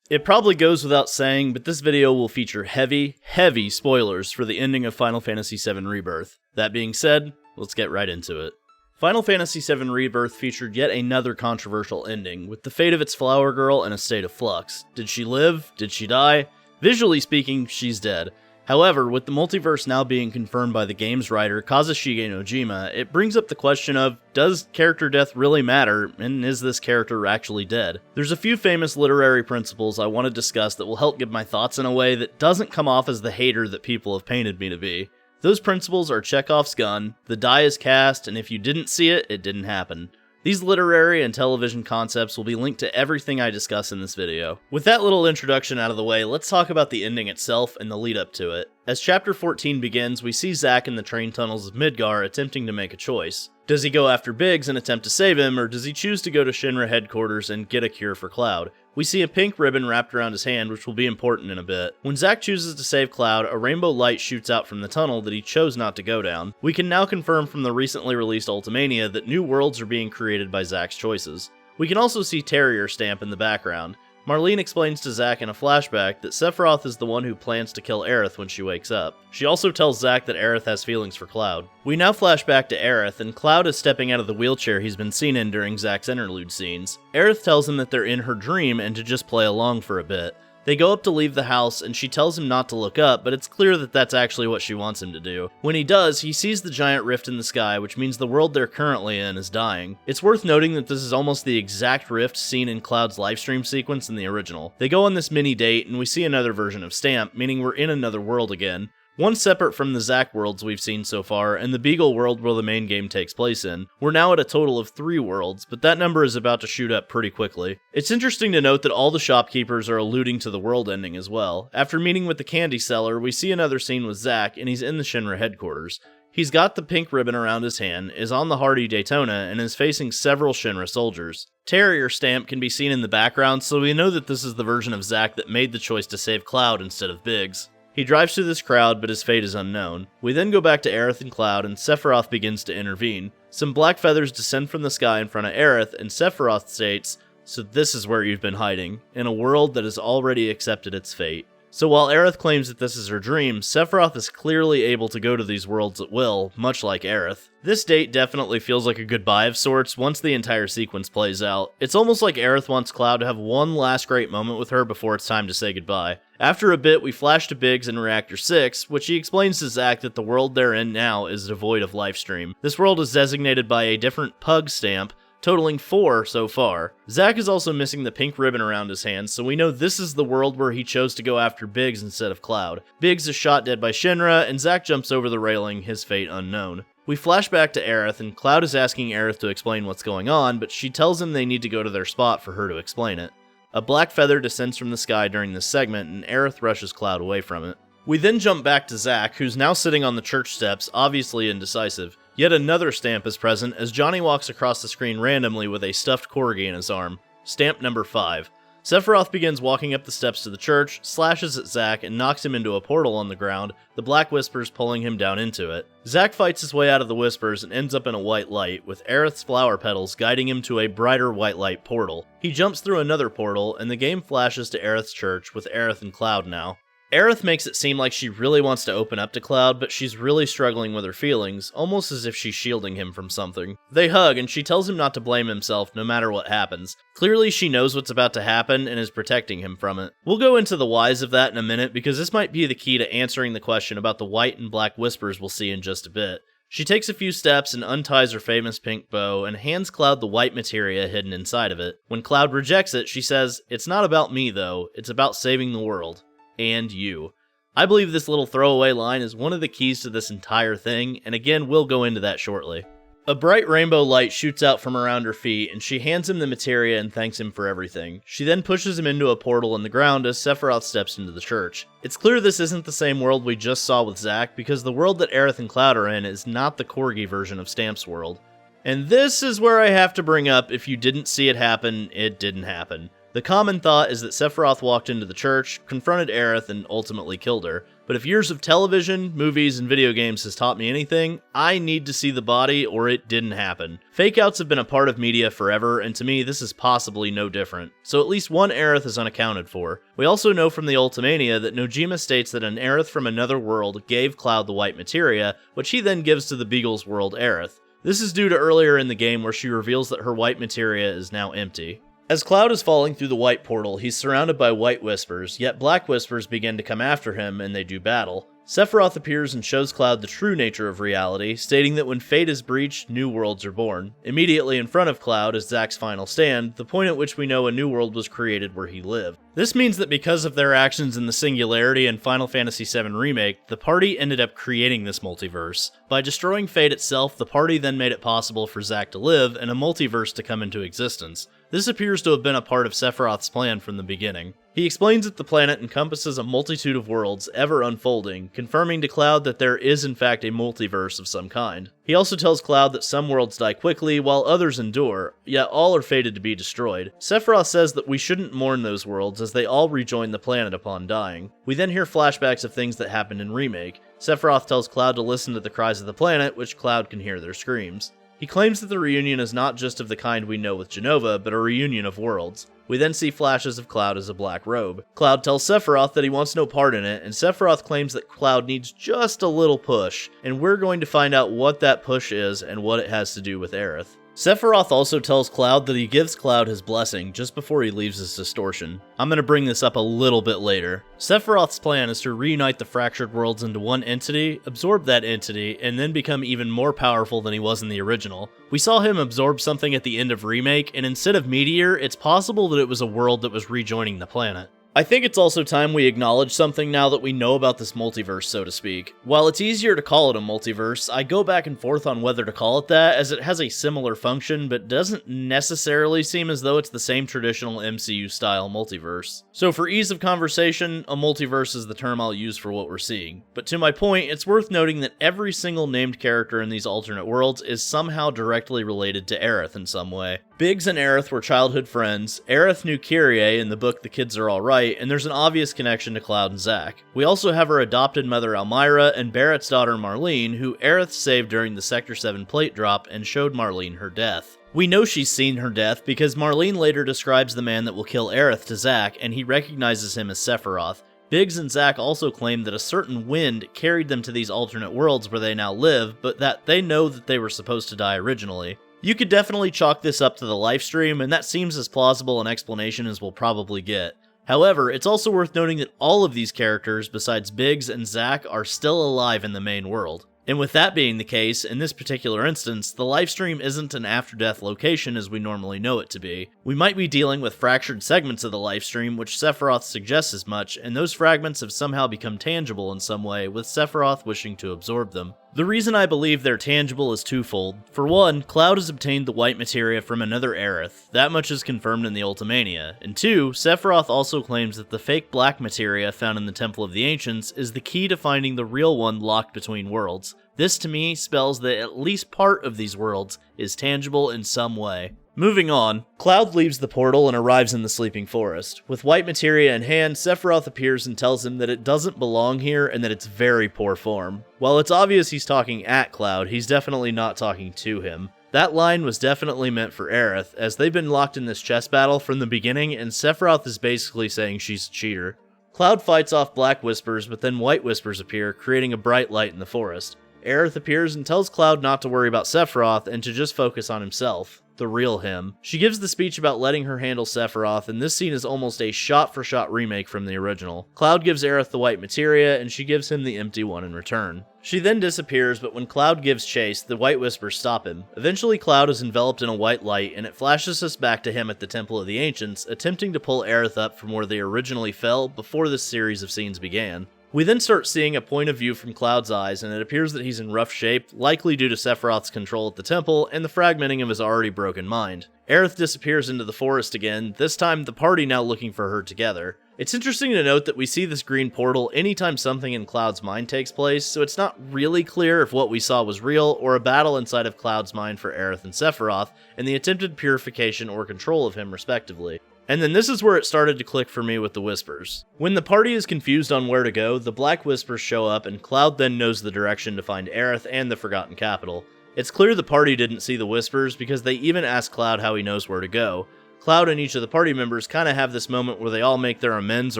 It probably goes without saying, but this video will feature heavy spoilers for the ending of Final Fantasy VII Rebirth. That being said, let's get right into it. Final Fantasy VII Rebirth featured yet another controversial ending, with the fate of its flower girl in a state of flux. Did she live? Did she die? Visually speaking, she's dead. However, with the multiverse now being confirmed by the game's writer Kazushige Nojima, it brings up the question of, does character death really matter, and is this character actually dead? There's a few famous literary principles I want to discuss that will help give my thoughts in a way that doesn't come off as the hater that people have painted me to be. Those principles are Chekhov's gun, the die is cast, and if you didn't see it, it didn't happen. These literary and television concepts will be linked to everything I discuss in this video. With that little introduction out of the way, let's talk about the ending itself and the lead up to it. As Chapter 14 begins, we see Zack in the train tunnels of Midgar attempting to make a choice. Does he go after Biggs and attempt to save him, or does he choose to go to Shinra headquarters and get a cure for Cloud? We see a pink ribbon wrapped around his hand, which will be important in a bit. When Zack chooses to save Cloud, a rainbow light shoots out from the tunnel that he chose not to go down. We can now confirm from the recently released Ultimania that new worlds are being created by Zack's choices. We can also see Terrier Stamp in the background. Marlene explains to Zack in a flashback that Sephiroth is the one who plans to kill Aerith when she wakes up. She also tells Zack that Aerith has feelings for Cloud. We now flash back to Aerith, and Cloud is stepping out of the wheelchair he's been seen in during Zack's interlude scenes. Aerith tells him that they're in her dream and to just play along for a bit. They go up to leave the house, and she tells him not to look up, but it's clear that that's actually what she wants him to do. When he does, he sees the giant rift in the sky, which means the world they're currently in is dying. It's worth noting that this is almost the exact rift seen in Cloud's livestream sequence in the original. They go on this mini date, and we see another version of Stamp, meaning we're in another world again. One separate from the Zack worlds we've seen so far, and the Beagle world where the main game takes place in. We're now at a total of 3 worlds, but that number is about to shoot up pretty quickly. It's interesting to note that all the shopkeepers are alluding to the world ending as well. After meeting with the candy seller, we see another scene with Zack, and he's in the Shinra headquarters. He's got the pink ribbon around his hand, is on the Hardy Daytona, and is facing several Shinra soldiers. Terrier Stamp can be seen in the background, so we know that this is the version of Zack that made the choice to save Cloud instead of Biggs. He drives through this crowd, but his fate is unknown. We then go back to Aerith and Cloud, and Sephiroth begins to intervene. Some black feathers descend from the sky in front of Aerith, and Sephiroth states, "So this is where you've been hiding, in a world that has already accepted its fate." So while Aerith claims that this is her dream, Sephiroth is clearly able to go to these worlds at will, much like Aerith. This date definitely feels like a goodbye of sorts once the entire sequence plays out. It's almost like Aerith wants Cloud to have one last great moment with her before it's time to say goodbye. After a bit, we flash to Biggs in Reactor 6, which he explains to Zack that the world they're in now is devoid of lifestream. This world is designated by a different pug stamp, totaling 4 so far. Zack is also missing the pink ribbon around his hand, so we know this is the world where he chose to go after Biggs instead of Cloud. Biggs is shot dead by Shinra, and Zack jumps over the railing, his fate unknown. We flash back to Aerith, and Cloud is asking Aerith to explain what's going on, but she tells him they need to go to their spot for her to explain it. A black feather descends from the sky during this segment, and Aerith rushes Cloud away from it. We then jump back to Zack, who's now sitting on the church steps, obviously indecisive. Yet another stamp is present as Johnny walks across the screen randomly with a stuffed corgi in his arm. Stamp number 5. Sephiroth begins walking up the steps to the church, slashes at Zack, and knocks him into a portal on the ground, the black whispers pulling him down into it. Zack fights his way out of the whispers and ends up in a white light, with Aerith's flower petals guiding him to a brighter white light portal. He jumps through another portal, and the game flashes to Aerith's church, with Aerith and Cloud now. Aerith makes it seem like she really wants to open up to Cloud, but she's really struggling with her feelings, almost as if she's shielding him from something. They hug, and she tells him not to blame himself no matter what happens. Clearly she knows what's about to happen and is protecting him from it. We'll go into the whys of that in a minute, because this might be the key to answering the question about the white and black whispers we'll see in just a bit. She takes a few steps and unties her famous pink bow and hands Cloud the white materia hidden inside of it. When Cloud rejects it, she says, "It's not about me though, it's about saving the world. And you." I believe this little throwaway line is one of the keys to this entire thing, and again, we'll go into that shortly. A bright rainbow light shoots out from around her feet, and she hands him the materia and thanks him for everything. She then pushes him into a portal in the ground as Sephiroth steps into the church. It's clear this isn't the same world we just saw with Zack, because the world that Aerith and Cloud are in is not the corgi version of Stamp's world. And this is where I have to bring up, if you didn't see it happen, it didn't happen. The common thought is that Sephiroth walked into the church, confronted Aerith, and ultimately killed her. But if years of television, movies, and video games has taught me anything, I need to see the body or it didn't happen. Fake-outs have been a part of media forever, and to me this is possibly no different. So at least one aerith is unaccounted for. We also know from the Ultimania that Nojima states that an aerith from another world gave Cloud the white materia, which he then gives to the Beagle's world aerith. This is due to earlier in the game where she reveals that her white materia is now empty. As Cloud is falling through the white portal, he's surrounded by white whispers, yet black whispers begin to come after him and they do battle. Sephiroth appears and shows Cloud the true nature of reality, stating that when fate is breached, new worlds are born. Immediately in front of Cloud is Zack's final stand, the point at which we know a new world was created where he lived. This means that because of their actions in the Singularity and Final Fantasy VII Remake, the party ended up creating this multiverse. By destroying fate itself, the party then made it possible for Zack to live and a multiverse to come into existence. This appears to have been a part of Sephiroth's plan from the beginning. He explains that the planet encompasses a multitude of worlds, ever unfolding, confirming to Cloud that there is in fact a multiverse of some kind. He also tells Cloud that some worlds die quickly, while others endure, yet all are fated to be destroyed. Sephiroth says that we shouldn't mourn those worlds, as they all rejoin the planet upon dying. We then hear flashbacks of things that happened in Remake. Sephiroth tells Cloud to listen to the cries of the planet, which Cloud can hear their screams. He claims that the reunion is not just of the kind we know with Jenova, but a reunion of worlds. We then see flashes of Cloud as a black robe. Cloud tells Sephiroth that he wants no part in it, and Sephiroth claims that Cloud needs just a little push, and we're going to find out what that push is and what it has to do with Aerith. Sephiroth also tells Cloud that he gives Cloud his blessing just before he leaves his distortion. I'm going to bring this up a little bit later. Sephiroth's plan is to reunite the fractured worlds into one entity, absorb that entity, and then become even more powerful than he was in the original. We saw him absorb something at the end of Remake, and instead of Meteor, it's possible that it was a world that was rejoining the planet. I think it's also time we acknowledge something now that we know about this multiverse, so to speak. While it's easier to call it a multiverse, I go back and forth on whether to call it that, as it has a similar function, but doesn't necessarily seem as though it's the same traditional MCU-style multiverse. So for ease of conversation, a multiverse is the term I'll use for what we're seeing. But to my point, it's worth noting that every single named character in these alternate worlds is somehow directly related to Aerith in some way. Biggs and Aerith were childhood friends, Aerith knew Kyrie in the book The Kids Are Alright, and there's an obvious connection to Cloud and Zack. We also have her adopted mother Almyra and Barrett's daughter Marlene, who Aerith saved during the Sector 7 plate drop and showed Marlene her death. We know she's seen her death because Marlene later describes the man that will kill Aerith to Zack, and he recognizes him as Sephiroth. Biggs and Zack also claim that a certain wind carried them to these alternate worlds where they now live, but that they know that they were supposed to die originally. You could definitely chalk this up to the lifestream, and that seems as plausible an explanation as we'll probably get. However, it's also worth noting that all of these characters, besides Biggs and Zack, are still alive in the main world. And with that being the case, in this particular instance, the lifestream isn't an after-death location as we normally know it to be. We might be dealing with fractured segments of the lifestream, which Sephiroth suggests as much, and those fragments have somehow become tangible in some way, with Sephiroth wishing to absorb them. The reason I believe they're tangible is twofold. For one, Cloud has obtained the white materia from another Aerith. That much is confirmed in the Ultimania. And two, Sephiroth also claims that the fake black materia found in the Temple of the Ancients is the key to finding the real one locked between worlds. This to me spells that at least part of these worlds is tangible in some way. Moving on, Cloud leaves the portal and arrives in the Sleeping Forest. With white materia in hand, Sephiroth appears and tells him that it doesn't belong here and that it's very poor form. While it's obvious he's talking at Cloud, he's definitely not talking to him. That line was definitely meant for Aerith, as they've been locked in this chess battle from the beginning, and Sephiroth is basically saying she's a cheater. Cloud fights off black whispers, but then white whispers appear, creating a bright light in the forest. Aerith appears and tells Cloud not to worry about Sephiroth and to just focus on himself, the real him. She gives the speech about letting her handle Sephiroth, and this scene is almost a shot-for-shot remake from the original. Cloud gives Aerith the white materia, and she gives him the empty one in return. She then disappears, but when Cloud gives chase, the white whispers stop him. Eventually, Cloud is enveloped in a white light, and it flashes us back to him at the Temple of the Ancients, attempting to pull Aerith up from where they originally fell before this series of scenes began. We then start seeing a point of view from Cloud's eyes, and it appears that he's in rough shape, likely due to Sephiroth's control at the temple and the fragmenting of his already broken mind. Aerith disappears into the forest again, this time the party now looking for her together. It's interesting to note that we see this green portal anytime something in Cloud's mind takes place, so it's not really clear if what we saw was real or a battle inside of Cloud's mind for Aerith and Sephiroth, and the attempted purification or control of him respectively. And then this is where it started to click for me with the Whispers. When the party is confused on where to go, the Black Whispers show up and Cloud then knows the direction to find Aerith and the Forgotten Capital. It's clear the party didn't see the Whispers because they even ask Cloud how he knows where to go. Cloud and each of the party members kind of have this moment where they all make their amends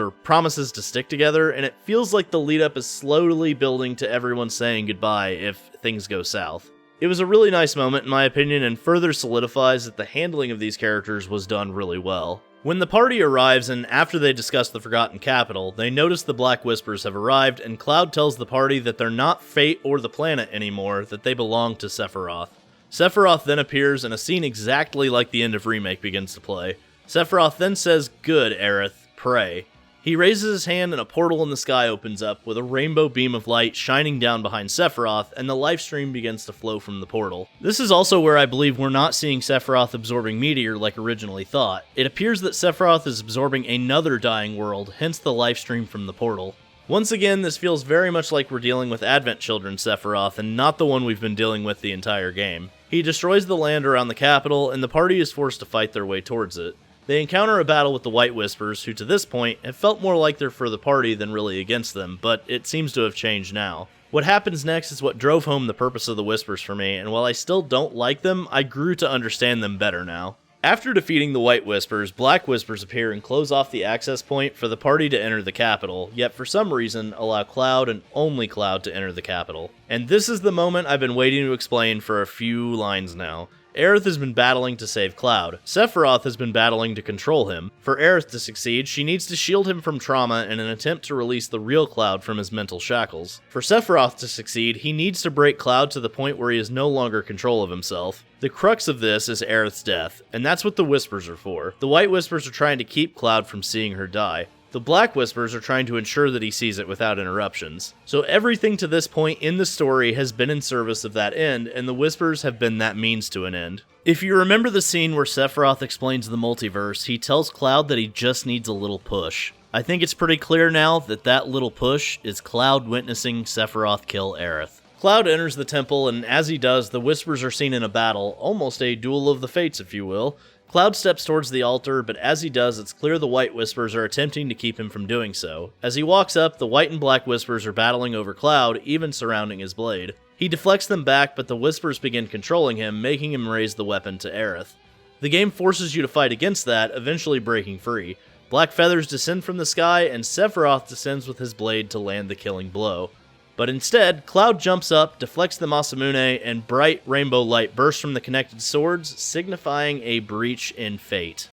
or promises to stick together, and it feels like the lead up is slowly building to everyone saying goodbye if things go south. It was a really nice moment in my opinion and further solidifies that the handling of these characters was done really well. When the party arrives and after they discuss the Forgotten Capital, they notice the Black Whispers have arrived and Cloud tells the party that they're not Fate or the planet anymore, that they belong to Sephiroth. Sephiroth then appears and a scene exactly like the end of Remake begins to play. Sephiroth then says, "Good, Aerith, pray." He raises his hand and a portal in the sky opens up with a rainbow beam of light shining down behind Sephiroth and the life stream begins to flow from the portal. This is also where I believe we're not seeing Sephiroth absorbing meteor like originally thought. It appears that Sephiroth is absorbing another dying world, hence the life stream from the portal. Once again, this feels very much like we're dealing with Advent Children Sephiroth and not the one we've been dealing with the entire game. He destroys the land around the capital and the party is forced to fight their way towards it. They encounter a battle with the White Whispers, who to this point have felt more like they're for the party than really against them, but it seems to have changed now. What happens next is what drove home the purpose of the Whispers for me, and while I still don't like them, I grew to understand them better now. After defeating the White Whispers, Black Whispers appear and close off the access point for the party to enter the capital, yet for some reason allow Cloud and only Cloud to enter the capital. And this is the moment I've been waiting to explain for a few lines now. Aerith has been battling to save Cloud. Sephiroth has been battling to control him. For Aerith to succeed, she needs to shield him from trauma in an attempt to release the real Cloud from his mental shackles. For Sephiroth to succeed, he needs to break Cloud to the point where he is no longer control of himself. The crux of this is Aerith's death, and that's what the Whispers are for. The White Whispers are trying to keep Cloud from seeing her die. The Black Whispers are trying to ensure that he sees it without interruptions. So everything to this point in the story has been in service of that end, and the Whispers have been that means to an end. If you remember the scene where Sephiroth explains the multiverse, he tells Cloud that he just needs a little push. I think it's pretty clear now that that little push is Cloud witnessing Sephiroth kill Aerith. Cloud enters the temple, and as he does, the Whispers are seen in a battle, almost a duel of the fates if you will. Cloud steps towards the altar, but as he does, it's clear the White Whispers are attempting to keep him from doing so. As he walks up, the White and Black Whispers are battling over Cloud, even surrounding his blade. He deflects them back, but the Whispers begin controlling him, making him raise the weapon to Aerith. The game forces you to fight against that, eventually breaking free. Black feathers descend from the sky, and Sephiroth descends with his blade to land the killing blow. But instead, Cloud jumps up, deflects the Masamune, and bright rainbow light bursts from the connected swords, signifying a breach in fate.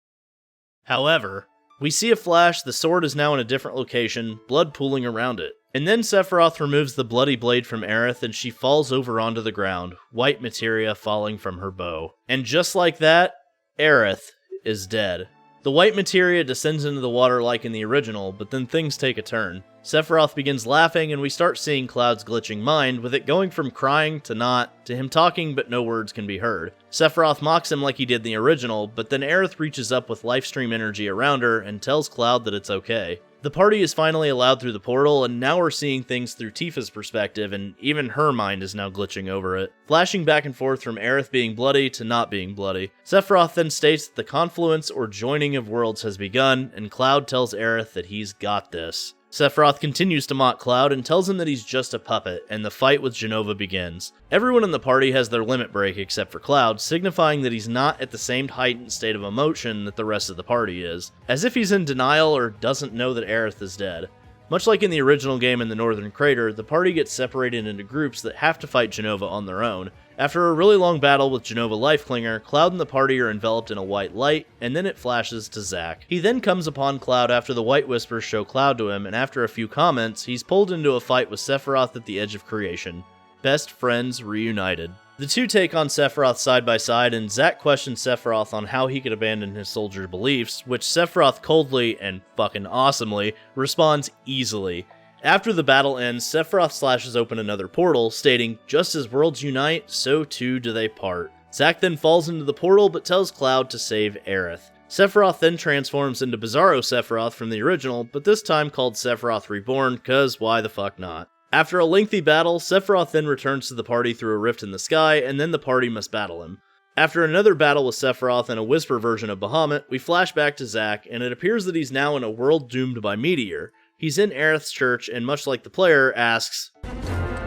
However, we see a flash, the sword is now in a different location, blood pooling around it. And then Sephiroth removes the bloody blade from Aerith and she falls over onto the ground, white materia falling from her bow. And just like that, Aerith is dead. The white materia descends into the water like in the original, but then things take a turn. Sephiroth begins laughing and we start seeing Cloud's glitching mind, with it going from crying to not, to him talking but no words can be heard. Sephiroth mocks him like he did in the original, but then Aerith reaches up with lifestream energy around her and tells Cloud that it's okay. The party is finally allowed through the portal, and now we're seeing things through Tifa's perspective, and even her mind is now glitching over it. Flashing back and forth from Aerith being bloody to not being bloody. Sephiroth then states that the confluence or joining of worlds has begun, and Cloud tells Aerith that he's got this. Sephiroth continues to mock Cloud and tells him that he's just a puppet, and the fight with Jenova begins. Everyone in the party has their limit break except for Cloud, signifying that he's not at the same heightened state of emotion that the rest of the party is, as if he's in denial or doesn't know that Aerith is dead. Much like in the original game in the Northern Crater, the party gets separated into groups that have to fight Jenova on their own. After a really long battle with Jenova Lifeclinger, Cloud and the party are enveloped in a white light, and then it flashes to Zack. He then comes upon Cloud after the White Whispers show Cloud to him, and after a few comments, he's pulled into a fight with Sephiroth at the edge of creation. Best friends reunited. The two take on Sephiroth side by side, and Zack questions Sephiroth on how he could abandon his soldier beliefs, which Sephiroth coldly, and fucking awesomely, responds easily. After the battle ends, Sephiroth slashes open another portal, stating, "Just as worlds unite, so too do they part." Zack then falls into the portal, but tells Cloud to save Aerith. Sephiroth then transforms into Bizarro Sephiroth from the original, but this time called Sephiroth Reborn, cause why the fuck not? After a lengthy battle, Sephiroth then returns to the party through a rift in the sky, and then the party must battle him. After another battle with Sephiroth and a Whisper version of Bahamut, we flash back to Zack, and it appears that he's now in a world doomed by meteor. He's in Aerith's church, and much like the player, asks,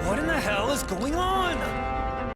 "What in the hell is going on?"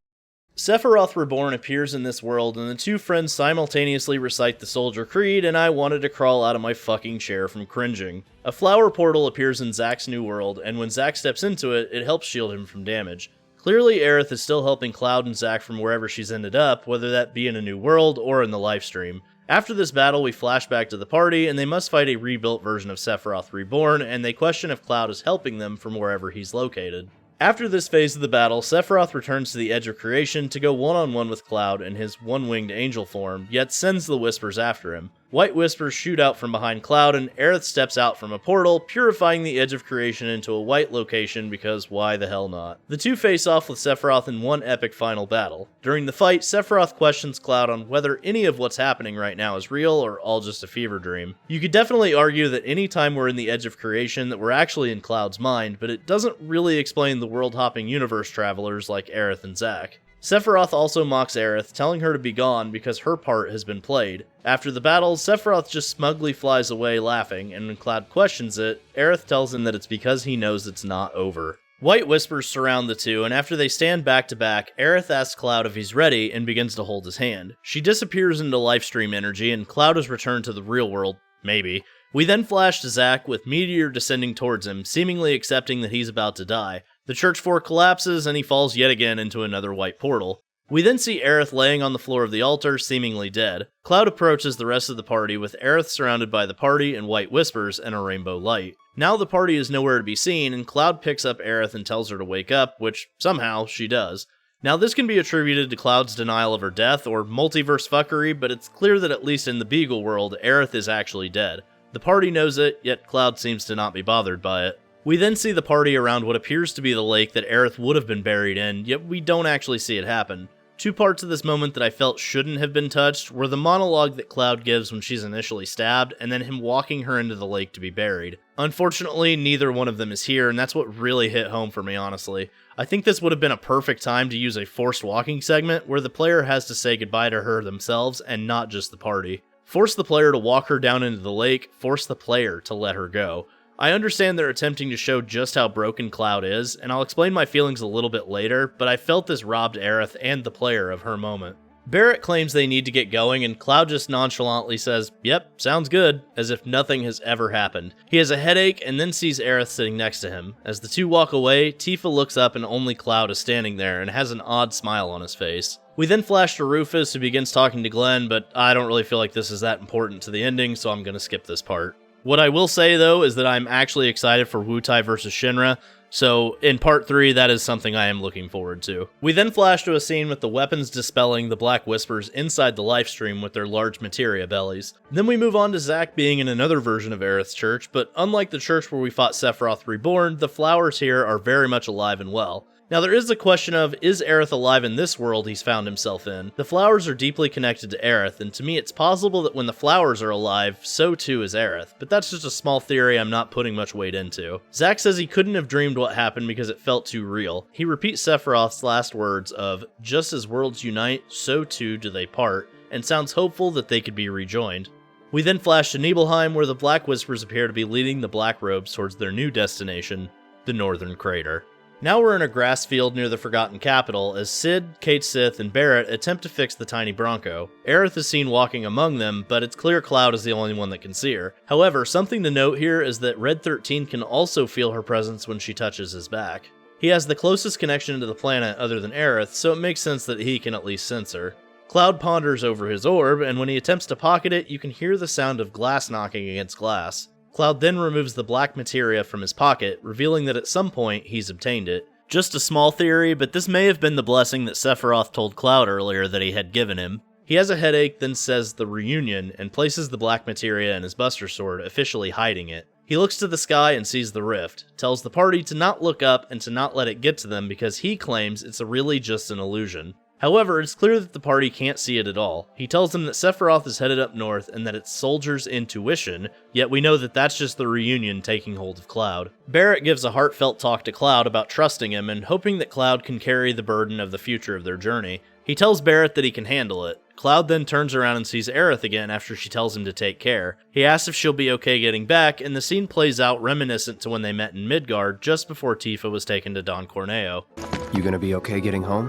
Sephiroth Reborn appears in this world, and the two friends simultaneously recite the Soldier Creed, and I wanted to crawl out of my fucking chair from cringing. A flower portal appears in Zack's new world, and when Zack steps into it, it helps shield him from damage. Clearly, Aerith is still helping Cloud and Zack from wherever she's ended up, whether that be in a new world or in the livestream. After this battle, we flash back to the party, and they must fight a rebuilt version of Sephiroth Reborn, and they question if Cloud is helping them from wherever he's located. After this phase of the battle, Sephiroth returns to the Edge of Creation to go one-on-one with Cloud in his one-winged angel form, yet sends the Whispers after him. White Whispers shoot out from behind Cloud, and Aerith steps out from a portal, purifying the Edge of Creation into a white location because why the hell not? The two face off with Sephiroth in one epic final battle. During the fight, Sephiroth questions Cloud on whether any of what's happening right now is real or all just a fever dream. You could definitely argue that any time we're in the Edge of Creation that we're actually in Cloud's mind, but it doesn't really explain the world-hopping universe travelers like Aerith and Zack. Sephiroth also mocks Aerith, telling her to be gone because her part has been played. After the battle, Sephiroth just smugly flies away laughing, and when Cloud questions it, Aerith tells him that it's because he knows it's not over. White Whispers surround the two, and after they stand back to back, Aerith asks Cloud if he's ready and begins to hold his hand. She disappears into Lifestream energy, and Cloud is returned to the real world. Maybe. We then flash to Zack with Meteor descending towards him, seemingly accepting that he's about to die. The church fort collapses, and he falls yet again into another white portal. We then see Aerith laying on the floor of the altar, seemingly dead. Cloud approaches the rest of the party, with Aerith surrounded by the party and White Whispers and a rainbow light. Now the party is nowhere to be seen, and Cloud picks up Aerith and tells her to wake up, which, somehow, she does. Now this can be attributed to Cloud's denial of her death, or multiverse fuckery, but it's clear that at least in the Beagle world, Aerith is actually dead. The party knows it, yet Cloud seems to not be bothered by it. We then see the party around what appears to be the lake that Aerith would have been buried in, yet we don't actually see it happen. Two parts of this moment that I felt shouldn't have been touched were the monologue that Cloud gives when she's initially stabbed, and then him walking her into the lake to be buried. Unfortunately, neither one of them is here, and that's what really hit home for me, honestly. I think this would have been a perfect time to use a forced walking segment where the player has to say goodbye to her themselves and not just the party. Force the player to walk her down into the lake, force the player to let her go. I understand they're attempting to show just how broken Cloud is, and I'll explain my feelings a little bit later, but I felt this robbed Aerith and the player of her moment. Barrett claims they need to get going, and Cloud just nonchalantly says, "Yep, sounds good," as if nothing has ever happened. He has a headache and then sees Aerith sitting next to him. As the two walk away, Tifa looks up and only Cloud is standing there and has an odd smile on his face. We then flash to Rufus, who begins talking to Glenn, but I don't really feel like this is that important to the ending, so I'm gonna skip this part. What I will say, though, is that I'm actually excited for Wutai vs. Shinra, so in part 3, that is something I am looking forward to. We then flash to a scene with the weapons dispelling the Black Whispers inside the livestream with their large materia bellies. Then we move on to Zack being in another version of Aerith's church, but unlike the church where we fought Sephiroth Reborn, the flowers here are very much alive and well. Now there is the question of, is Aerith alive in this world he's found himself in? The flowers are deeply connected to Aerith, and to me it's possible that when the flowers are alive, so too is Aerith, but that's just a small theory I'm not putting much weight into. Zack says he couldn't have dreamed what happened because it felt too real. He repeats Sephiroth's last words of, "Just as worlds unite, so too do they part," and sounds hopeful that they could be rejoined. We then flash to Nibelheim, where the Black Whispers appear to be leading the Black Robes towards their new destination, the Northern Crater. Now we're in a grass field near the Forgotten Capital as Sid, Kate Sith, and Barrett attempt to fix the tiny Bronco. Aerith is seen walking among them, but it's clear Cloud is the only one that can see her. However, something to note here is that Red 13 can also feel her presence when she touches his back. He has the closest connection to the planet other than Aerith, so it makes sense that he can at least sense her. Cloud ponders over his orb, and when he attempts to pocket it, you can hear the sound of glass knocking against glass. Cloud then removes the black materia from his pocket, revealing that at some point he's obtained it. Just a small theory, but this may have been the blessing that Sephiroth told Cloud earlier that he had given him. He has a headache, then says the reunion, and places the black materia in his Buster Sword, officially hiding it. He looks to the sky and sees the rift, tells the party to not look up and to not let it get to them because he claims it's really just an illusion. However, it's clear that the party can't see it at all. He tells them that Sephiroth is headed up north and that it's soldiers' intuition, yet we know that that's just the reunion taking hold of Cloud. Barrett gives a heartfelt talk to Cloud about trusting him and hoping that Cloud can carry the burden of the future of their journey. He tells Barrett that he can handle it. Cloud then turns around and sees Aerith again after she tells him to take care. He asks if she'll be okay getting back, and the scene plays out reminiscent to when they met in Midgard just before Tifa was taken to Don Corneo. You gonna be okay getting home?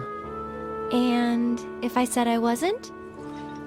And if I said I wasn't?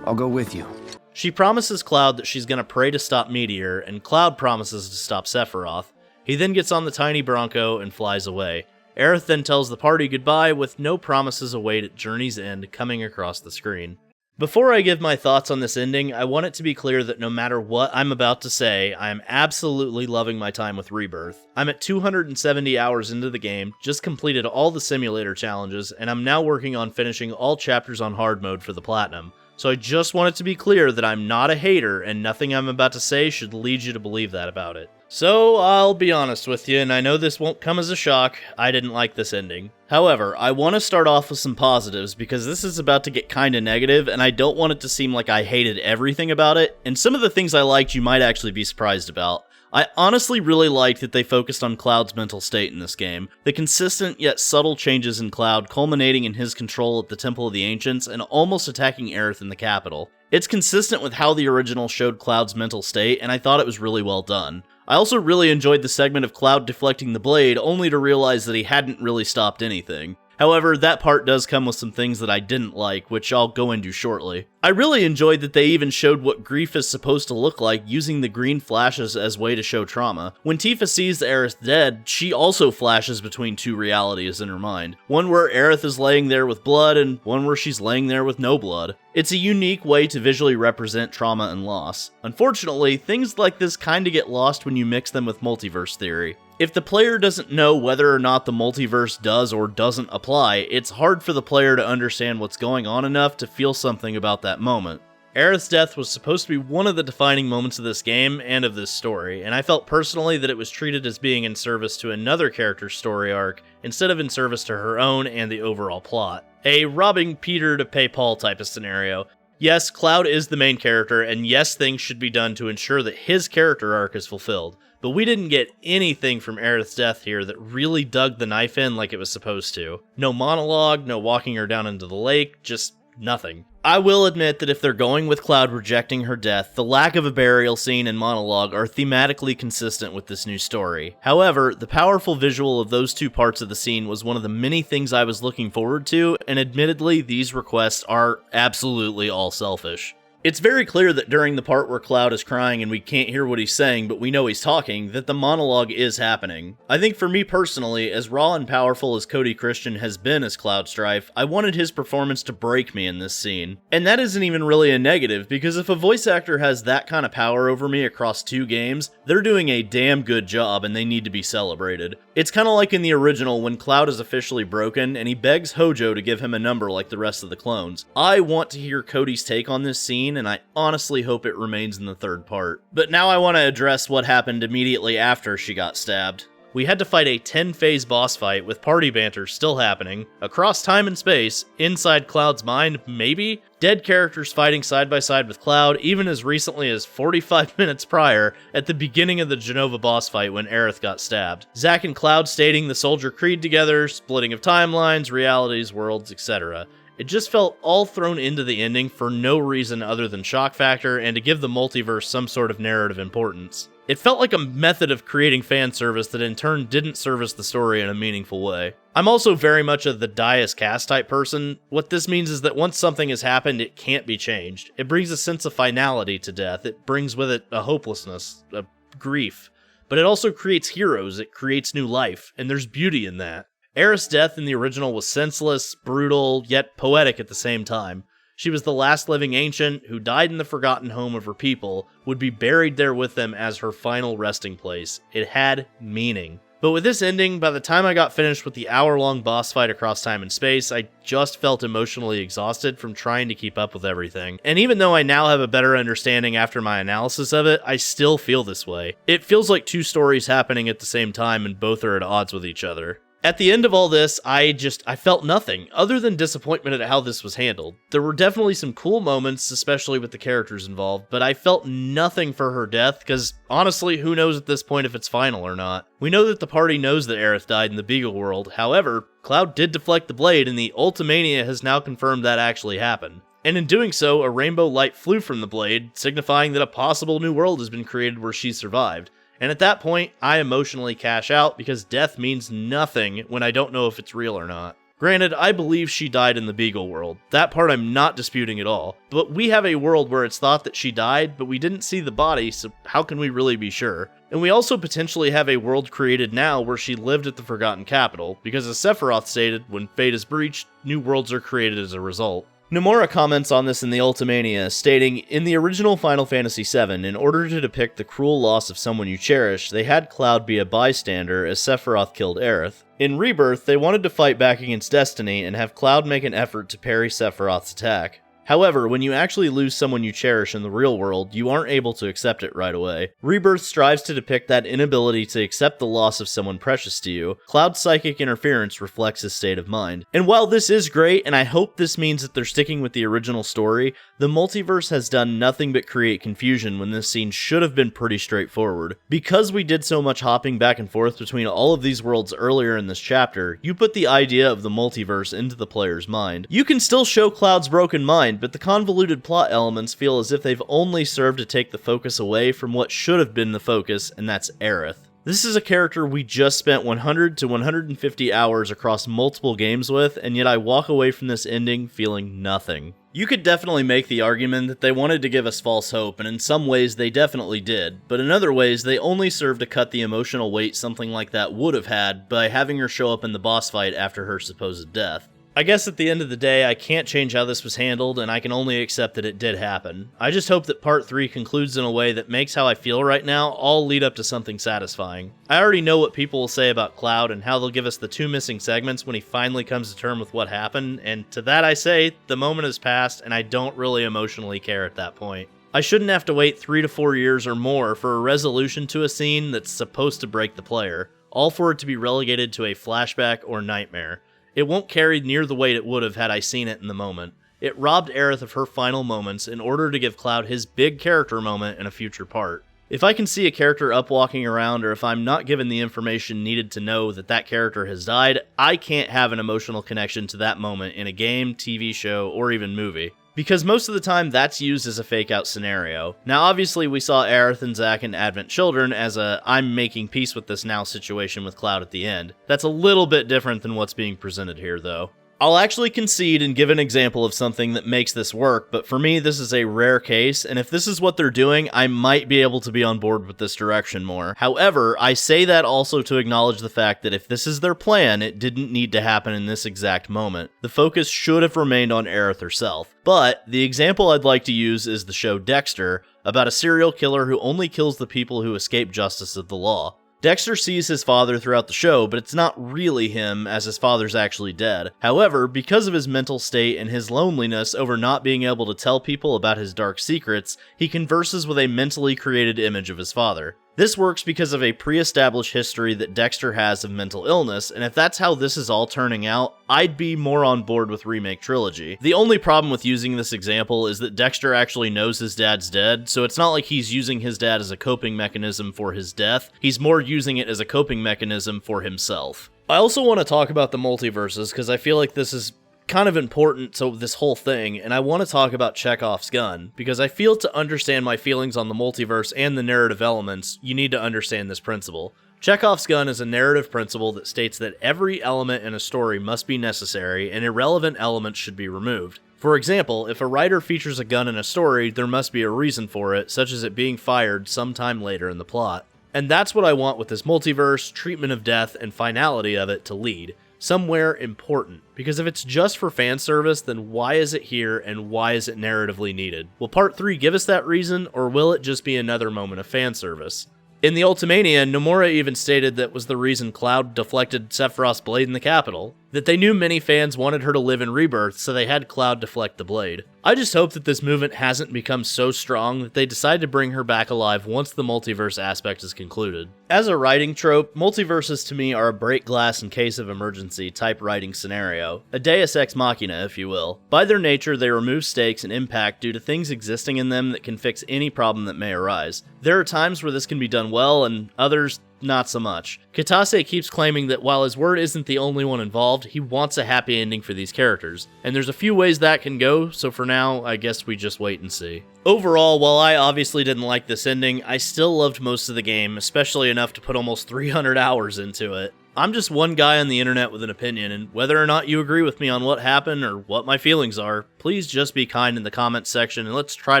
I'll go with you. She promises Cloud that she's gonna pray to stop Meteor, and Cloud promises to stop Sephiroth. He then gets on the tiny Bronco and flies away. Aerith then tells the party goodbye with no promises await at Journey's End coming across the screen. Before I give my thoughts on this ending, I want it to be clear that no matter what I'm about to say, I am absolutely loving my time with Rebirth. I'm at 270 hours into the game, just completed all the simulator challenges, and I'm now working on finishing all chapters on hard mode for the Platinum. So I just want it to be clear that I'm not a hater, and nothing I'm about to say should lead you to believe that about it. So, I'll be honest with you, and I know this won't come as a shock, I didn't like this ending. However, I want to start off with some positives, because this is about to get kinda negative, and I don't want it to seem like I hated everything about it, and some of the things I liked you might actually be surprised about. I honestly really liked that they focused on Cloud's mental state in this game. The consistent yet subtle changes in Cloud culminating in his control at the Temple of the Ancients and almost attacking Aerith in the capital. It's consistent with how the original showed Cloud's mental state, and I thought it was really well done. I also really enjoyed the segment of Cloud deflecting the blade, only to realize that he hadn't really stopped anything. However, that part does come with some things that I didn't like, which I'll go into shortly. I really enjoyed that they even showed what grief is supposed to look like using the green flashes as way to show trauma. When Tifa sees Aerith dead, she also flashes between two realities in her mind. One where Aerith is laying there with blood, and one where she's laying there with no blood. It's a unique way to visually represent trauma and loss. Unfortunately, things like this kinda get lost when you mix them with multiverse theory. If the player doesn't know whether or not the multiverse does or doesn't apply, it's hard for the player to understand what's going on enough to feel something about that moment. Aerith's death was supposed to be one of the defining moments of this game and of this story, and I felt personally that it was treated as being in service to another character's story arc instead of in service to her own and the overall plot. A robbing Peter to pay Paul type of scenario. Yes, Cloud is the main character, and yes, things should be done to ensure that his character arc is fulfilled. But we didn't get anything from Aerith's death here that really dug the knife in like it was supposed to. No monologue, no walking her down into the lake, just nothing. I will admit that if they're going with Cloud rejecting her death, the lack of a burial scene and monologue are thematically consistent with this new story. However, the powerful visual of those two parts of the scene was one of the many things I was looking forward to, and admittedly, these requests are absolutely all selfish. It's very clear that during the part where Cloud is crying and we can't hear what he's saying, but we know he's talking, that the monologue is happening. I think for me personally, as raw and powerful as Cody Christian has been as Cloud Strife, I wanted his performance to break me in this scene. And that isn't even really a negative, because if a voice actor has that kind of power over me across two games, they're doing a damn good job and they need to be celebrated. It's kinda like in the original when Cloud is officially broken and he begs Hojo to give him a number like the rest of the clones. I want to hear Cody's take on this scene, and I honestly hope it remains in the third part. But now I want to address what happened immediately after she got stabbed. We had to fight a 10-phase boss fight with party banter still happening, across time and space, inside Cloud's mind, maybe? Dead characters fighting side by side with Cloud, even as recently as 45 minutes prior, at the beginning of the Genova boss fight when Aerith got stabbed. Zack and Cloud stating the Soldier Creed together, splitting of timelines, realities, worlds, etc. It just felt all thrown into the ending for no reason other than shock factor and to give the multiverse some sort of narrative importance. It felt like a method of creating fan service that in turn didn't service the story in a meaningful way. I'm also very much a the die as cast type person. What this means is that once something has happened, it can't be changed. It brings a sense of finality to death. It brings with it a hopelessness, a grief. But it also creates heroes, it creates new life, and there's beauty in that. Aerith's death in the original was senseless, brutal, yet poetic at the same time. She was the last living ancient who died in the forgotten home of her people, would be buried there with them as her final resting place. It had meaning. But with this ending, by the time I got finished with the hour-long boss fight across time and space, I just felt emotionally exhausted from trying to keep up with everything. And even though I now have a better understanding after my analysis of it, I still feel this way. It feels like two stories happening at the same time and both are at odds with each other. At the end of all this, I felt nothing, other than disappointment at how this was handled. There were definitely some cool moments, especially with the characters involved, but I felt nothing for her death, because honestly, who knows at this point if it's final or not. We know that the party knows that Aerith died in the Beagle world, however, Cloud did deflect the blade, and the Ultimania has now confirmed that actually happened. And in doing so, a rainbow light flew from the blade, signifying that a possible new world has been created where she survived. And at that point, I emotionally cash out because death means nothing when I don't know if it's real or not. Granted, I believe she died in the Beagle world. That part I'm not disputing at all. But we have a world where it's thought that she died, but we didn't see the body, so how can we really be sure? And we also potentially have a world created now where she lived at the Forgotten Capital, because as Sephiroth stated, when fate is breached, new worlds are created as a result. Nomura comments on this in the Ultimania, stating, "In the original Final Fantasy VII, in order to depict the cruel loss of someone you cherish, they had Cloud be a bystander as Sephiroth killed Aerith. In Rebirth, they wanted to fight back against Destiny and have Cloud make an effort to parry Sephiroth's attack. However, when you actually lose someone you cherish in the real world, you aren't able to accept it right away. Rebirth strives to depict that inability to accept the loss of someone precious to you. Cloud's psychic interference reflects his state of mind. And while this is great, and I hope this means that they're sticking with the original story, the multiverse has done nothing but create confusion when this scene should have been pretty straightforward. Because we did so much hopping back and forth between all of these worlds earlier in this chapter, you put the idea of the multiverse into the player's mind. You can still show Cloud's broken mind, but the convoluted plot elements feel as if they've only served to take the focus away from what should have been the focus, and that's Aerith. This is a character we just spent 100 to 150 hours across multiple games with, and yet I walk away from this ending feeling nothing. You could definitely make the argument that they wanted to give us false hope, and in some ways they definitely did, but in other ways they only served to cut the emotional weight something like that would have had by having her show up in the boss fight after her supposed death. I guess at the end of the day, I can't change how this was handled, and I can only accept that it did happen. I just hope that Part 3 concludes in a way that makes how I feel right now all lead up to something satisfying. I already know what people will say about Cloud and how they'll give us the 2 missing segments when he finally comes to terms with what happened, and to that I say, the moment has passed, and I don't really emotionally care at that point. I shouldn't have to wait 3 to 4 years or more for a resolution to a scene that's supposed to break the player, all for it to be relegated to a flashback or nightmare. It won't carry near the weight it would have had I seen it in the moment. It robbed Aerith of her final moments in order to give Cloud his big character moment in a future part. If I can see a character up walking around, or if I'm not given the information needed to know that that character has died, I can't have an emotional connection to that moment in a game, TV show, or even movie. Because most of the time that's used as a fake-out scenario. Now obviously we saw Aerith and Zack in Advent Children as a I'm making peace with this now situation with Cloud at the end. That's a little bit different than what's being presented here though. I'll actually concede and give an example of something that makes this work, but for me this is a rare case, and if this is what they're doing, I might be able to be on board with this direction more. However, I say that also to acknowledge the fact that if this is their plan, it didn't need to happen in this exact moment. The focus should have remained on Aerith herself. But the example I'd like to use is the show Dexter, about a serial killer who only kills the people who escape justice of the law. Dexter sees his father throughout the show, but it's not really him, as his father's actually dead. However, because of his mental state and his loneliness over not being able to tell people about his dark secrets, he converses with a mentally created image of his father. This works because of a pre-established history that Dexter has of mental illness, and if that's how this is all turning out, I'd be more on board with Remake Trilogy. The only problem with using this example is that Dexter actually knows his dad's dead, so it's not like he's using his dad as a coping mechanism for his death, he's more using it as a coping mechanism for himself. I also want to talk about the multiverses, because I feel like this is kind of important to this whole thing, and I want to talk about Chekhov's gun, because I feel to understand my feelings on the multiverse and the narrative elements, you need to understand this principle. Chekhov's gun is a narrative principle that states that every element in a story must be necessary, and irrelevant elements should be removed. For example, if a writer features a gun in a story, there must be a reason for it, such as it being fired sometime later in the plot. And that's what I want with this multiverse, treatment of death, and finality of it to lead. Somewhere important, because if it's just for fan service, then why is it here and why is it narratively needed? Will Part 3 give us that reason, or will it just be another moment of fan service? In the Ultimania, Nomura even stated that was the reason Cloud deflected Sephiroth's blade in the capital. that they knew many fans wanted her to live in Rebirth, so they had Cloud deflect the blade. I just hope that this movement hasn't become so strong that they decide to bring her back alive once the multiverse aspect is concluded. As a writing trope, multiverses to me are a break glass in case of emergency type writing scenario, a deus ex machina if you will. By their nature, they remove stakes and impact due to things existing in them that can fix any problem that may arise. There are times where this can be done well, and others not so much. Kitase keeps claiming that while his word isn't the only one involved, he wants a happy ending for these characters, and there's a few ways that can go, so for now, I guess we just wait and see. Overall, while I obviously didn't like this ending, I still loved most of the game, especially enough to put almost 300 hours into it. I'm just one guy on the internet with an opinion, and whether or not you agree with me on what happened or what my feelings are, please just be kind in the comments section and let's try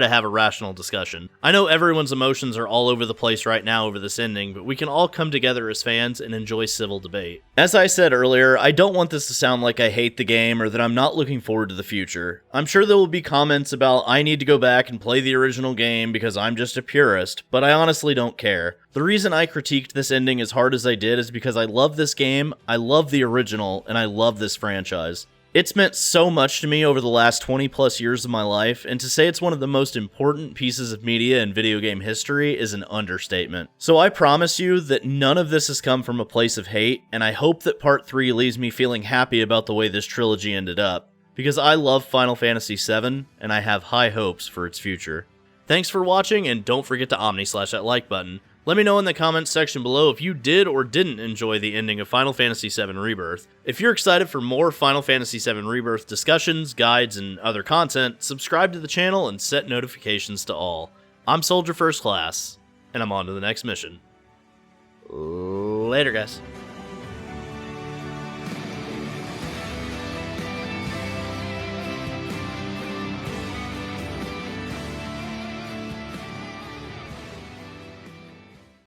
to have a rational discussion. I know everyone's emotions are all over the place right now over this ending, but we can all come together as fans and enjoy civil debate. As I said earlier, I don't want this to sound like I hate the game or that I'm not looking forward to the future. I'm sure there will be comments about I need to go back and play the original game because I'm just a purist, but I honestly don't care. The reason I critiqued this ending as hard as I did is because I love this game, I love the original, and I love this franchise. It's meant so much to me over the last 20 plus years of my life, and to say it's one of the most important pieces of media in video game history is an understatement. So I promise you that none of this has come from a place of hate, and I hope that Part 3 leaves me feeling happy about the way this trilogy ended up, because I love Final Fantasy VII, and I have high hopes for its future. Thanks for watching, and don't forget to omni-slash that like button. Let me know in the comments section below if you did or didn't enjoy the ending of Final Fantasy VII Rebirth. If you're excited for more Final Fantasy VII Rebirth discussions, guides, and other content, subscribe to the channel and set notifications to all. I'm Soldier First Class, and I'm on to the next mission. Later, guys.